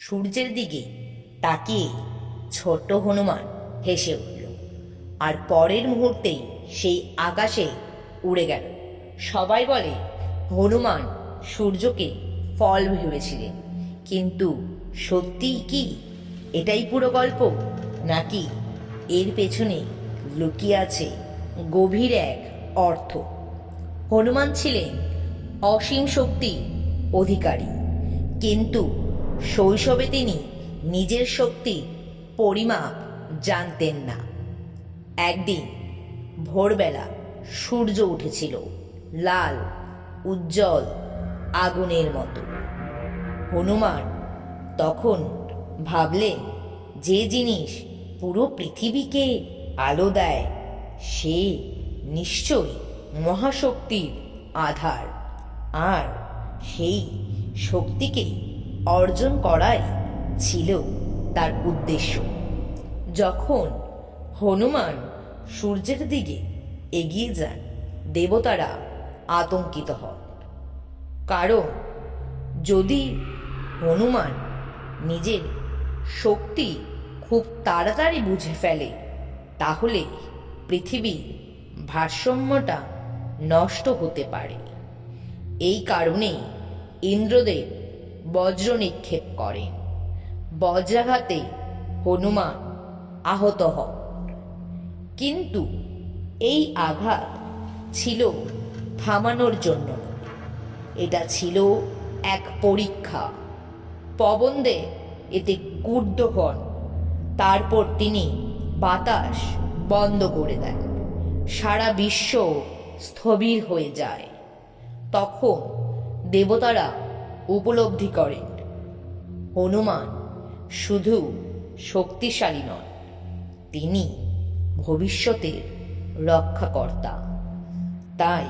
সূর্যের দিকে তাকিয়ে ছোট্ট হনুমান হেসে উঠল, আর পরের মুহূর্তেই সেই আকাশে উড়ে গেল। সবাই বলে হনুমান সূর্যকে ফল ভেবেছিলেন, কিন্তু সত্যিই কি এটাই পুরো গল্প, নাকি এর পেছনে লুকিয়ে আছে গভীর এক অর্থ? হনুমান ছিলেন অসীম শক্তির অধিকারী, কিন্তু শৈশবে তিনি নিজের শক্তির পরিমাপ জানতেন না। একদিন ভোরবেলা সূর্য উঠেছিল, লাল উজ্জ্বল আগুনের মতো। হনুমান তখন ভাবলেন, যে জিনিস পুরো পৃথিবীকে আলো দেয় সে নিশ্চয়ই মহাশক্তির আধার, আর সেই শক্তিকে অর্জন করাই ছিল তার উদ্দেশ্য। যখন হনুমান সূর্যের দিকে এগিয়ে যান, দেবতারা আতঙ্কিত হন, কারণ যদি হনুমান নিজের শক্তি খুব তাড়াতাড়ি বুঝে ফেলে, তাহলে পৃথিবীর ভারসাম্যটা নষ্ট হতে পারে। এই কারণেই ইন্দ্রদেব বজ্র নিক্ষেপ করেন। বজ্রাঘাতে হনুমান আহত হন, কিন্তু এই আঘাত ছিল থামানোর জন্য নয়, এটা ছিল এক পরীক্ষা। পবনদেব এতে ক্রুদ্ধ হন, তারপর তিনি বাতাস বন্ধ করে দেন। সারা বিশ্ব স্থবির হয়ে যায়। তখন দেবতারা উপলব্ধি করেন হনুমান শুধু শক্তিশালী নন, তিনি ভবিষ্যতের রক্ষাকর্তা। তাই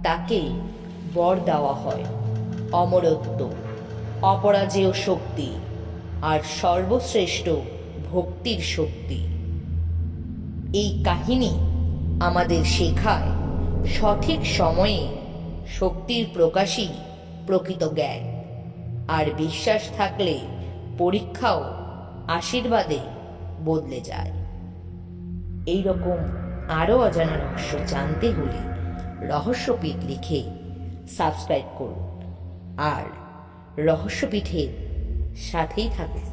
তাকে বর দেওয়া হয় অমরত্ব, অপরাজেয় শক্তি আর সর্বশ্রেষ্ঠ ভক্তির শক্তি। এই কাহিনী আমাদের শেখায়, সঠিক সময়ে শক্তির প্রকাশই প্রকৃত জ্ঞান, আর বিশ্বাস থাকলে পরীক্ষাও আশীর্বাদে বদলে যায়। এই রকম আরও অজানা রহস্য জানতে হলে রহস্যপীঠ লিখে সাবস্ক্রাইব করুন, আর রহস্যপীঠের সাথেই থাকুন।